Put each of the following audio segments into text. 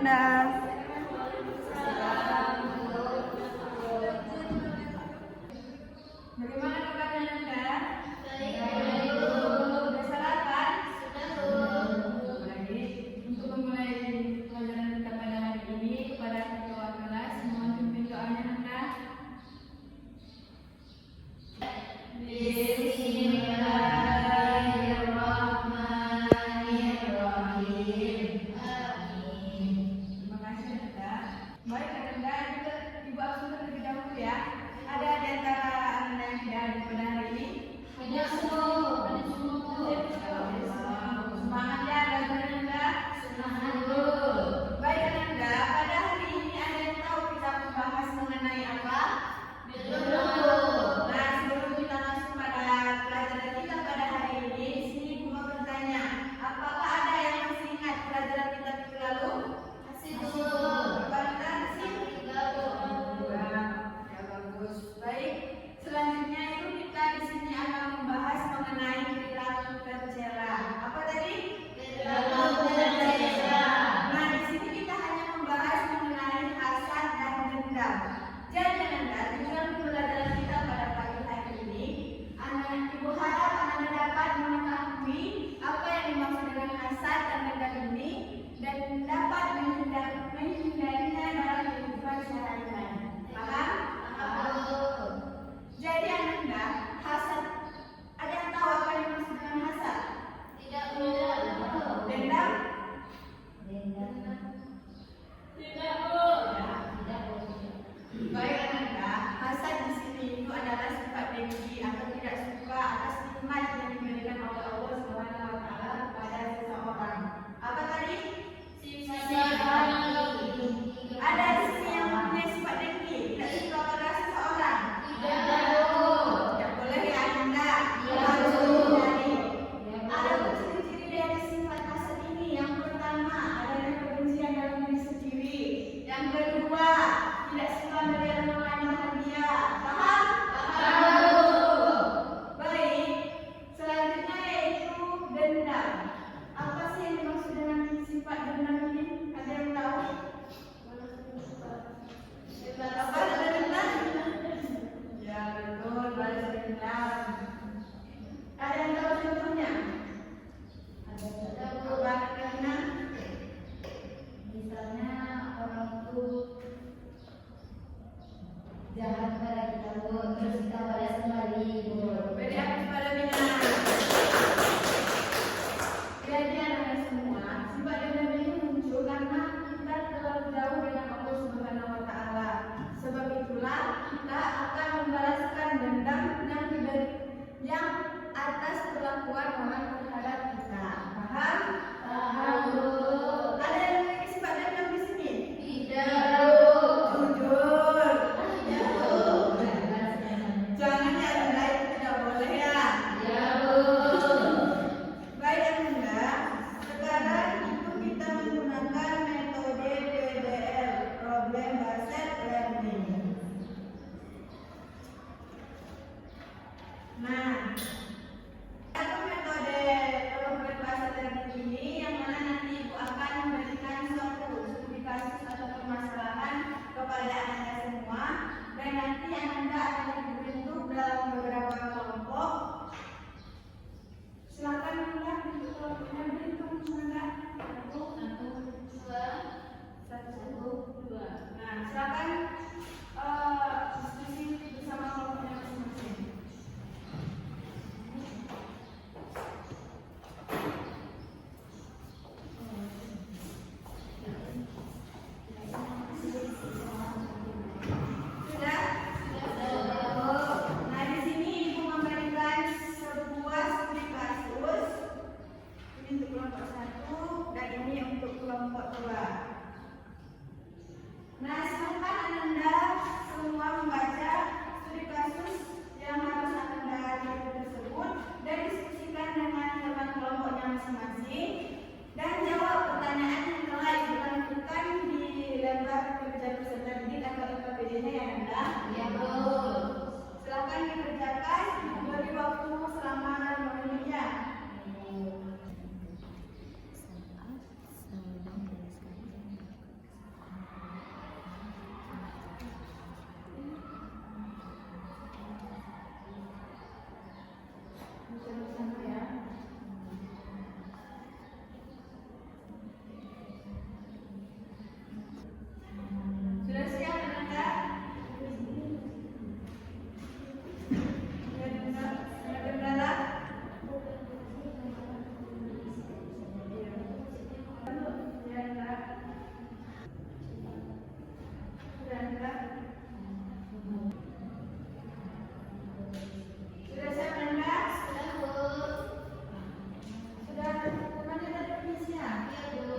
Ananda. Bagaimana kabarnya Ananda? Baik. Sudah sarapan? Sudah. Baik. Untuk memulai pelajaran kita pada hari ini, kepada ketua kelas mohon pimpin doanya Ananda. Bismillahirrahmanirrahim. Amin. Terima kasih Ananda. Baik Ananda, kita Ibu absen terlebih dahulu ya. Ada di antara Ananda yang tidak hadir pada hari ini? Ada semua. Semangat ya belajar Ananda. Semangat dulu. Baik Ananda, pada hari ini ada yang tahu kita membahas mengenai apa? Belum. Nah, sebelum kita masuk pada pelajaran kita pada hari ini, di sini Ibu mau bertanya, apakah ada yang masih ingat pelajaran kita minggu lalu? Masih belum. Apa Ananda masih? Sudah enggak? Sudah enggak? Sudah siap enggak? Sudah, Bu. Sudah teman-teman ada permisinya? Iya, Bu.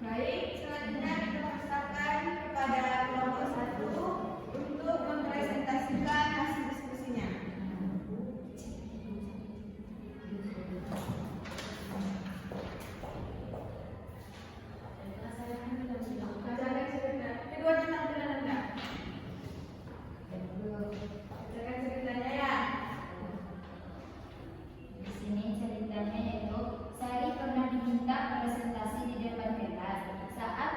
Baik, selanjutnya kita persilakan kepada kelompok 1 untuk mempresentasikan hasil diskusinya. Bacakan cerita. Keduanya tampilan enggak? Bacakan ceritanya ya. Di sini ceritanya yaitu Sari pernah diminta presentasi di depan kelas. Saat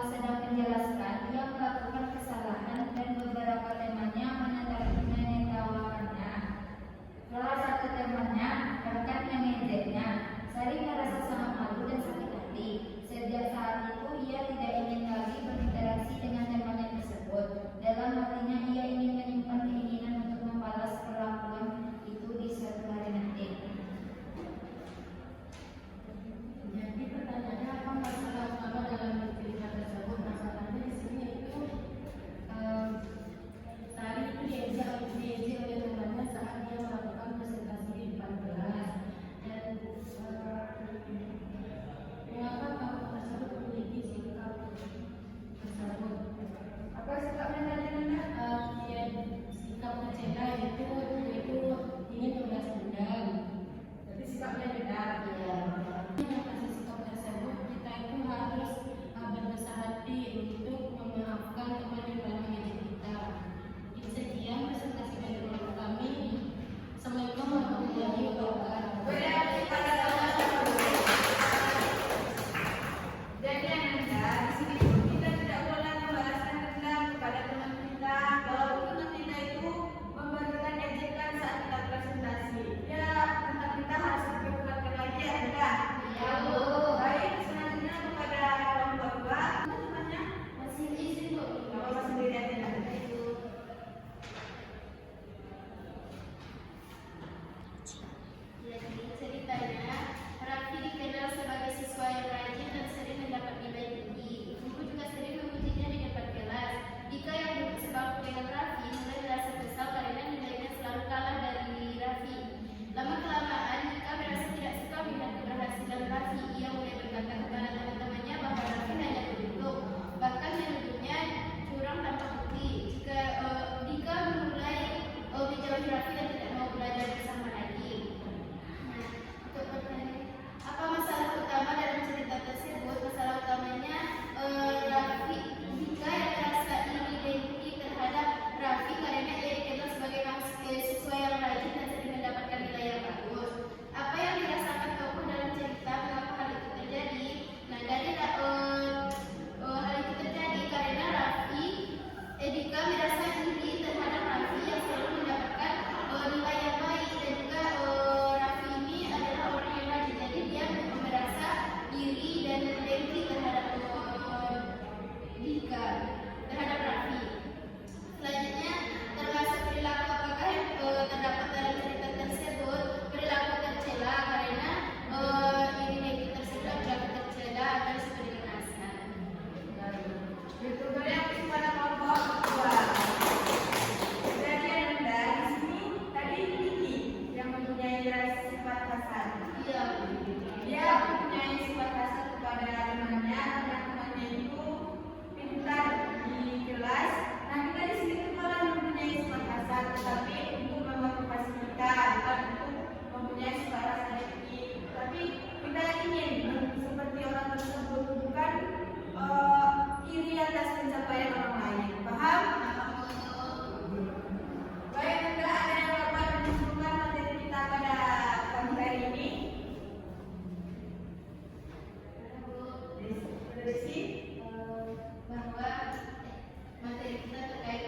sedang menjelaskan, ia melakukan kesalahan dan beberapa temannya menertawakannya. Salah satu temannya bahkan mengejeknya. Sari merasa sangat malu dan sakit hati. Sejak saat itu ia tidak ingin lagi berinteraksi dengan temannya tersebut. Dalam hatinya ia ingin menyimpan keinginan untuk membalas perlakuan itu di suatu hari nanti. Jadi pertanyaannya apa masalah utama dalam cerita tersebut? Masalahnya di sini itu Sari itu diejek oleh temannya saat dia melakukan presentasi di depan kelas. Dan mengapa kamu tersebut memiliki sikap tersebut? Apa sikapnya tadi Nanda? Dia sikap tercela yaitu ingin membalas dendam. Jadi sikapnya benar. Atas sikap tersebut kita itu harus berbesar hati untuk memaafkan teman yang telah mengejek kita. Sekian presentasi dari kelompok kami. Assalamualaikum warahmatullahi wabarakatuh. Berarti pada sama-sama dulu. Jadi Nanda, di sini pun kita tidak boleh membalaskan dendam kepada teman kita. Kalau teman kita itu memberikan ejekan saat kita presentasi, ya tempat kita harus diperlukan lagi ya Nanda. Ya, Bu. Baik, selanjutnya kepada kelompok 2, teman-temannya Masih izin, Bu. bapak sendiri aja Nanda. Jadi ceritanya, Raffi dikenal sebagai siswa yang rajin dan sering mendapat nilai tinggi. Guru juga sering memujinya di depan kelas. Dika yang duduk sebangku dengan Raffi mulai merasa kesal karena nilainya selalu kalah dari Raffi. Lama kelamaan, Dika merasa tidak suka melihat keberhasilan Raffi. Ia mulai berkata kepada teman-temannya bahwa Raffi hanya duduk, bahkan menunjuknya curang tanpa bukti. Jika Dika mulai menjauhi Raffi dan tidak mau belajar bersama lagi. Untuk pertanyaan, apa masalah utama dalam cerita tersebut? Masalah utamanya Raffi Dika yang merasa iri dengki terhadap Raffi karena ia dikenal sebagai siswa yang rajin dan sering mendapatkan nilai yang bagus. Apa yang dirasakan tokoh dalam cerita? Mengapa hal itu terjadi? Nah, dari hal itu terjadi karena Raffi Dika merasa iri terhadap Raffi yang selalu mendapatkan nilai yang baik, dan juga Raffi ini adalah orang yang rajin, jadi dia merasa iri dan dengki terhadap Dika, terhadap Raffi. Selanjutnya, termasuk perilaku apakah yang terdapat dalam cerita tersebut? Perilaku tercela karena iri dengki tersebut perilaku tercela akan disebut dengan asal. Itu berarti kepada kelompok 2. Jadi Nanda, di sini tadi Kiki yang mempunyai sifat kasar. Iya. Dia mempunyai sifat kasar kepada temannya karena temannya itu pintar di kelas. Nah, kita di sini tuh malah mempunyai sifat kasar, tetapi untuk memotivasi kita, bukan untuk mempunyai sifat kasar Kiki. Tapi kita ingin seperti orang tersebut, bukan iri atas pencapaian orang lain. Paham? Baik, Nanda, ada yang dapat menyimpulkan materi kita pada pagi hari ini? Desi? Bahwa materi kita terkait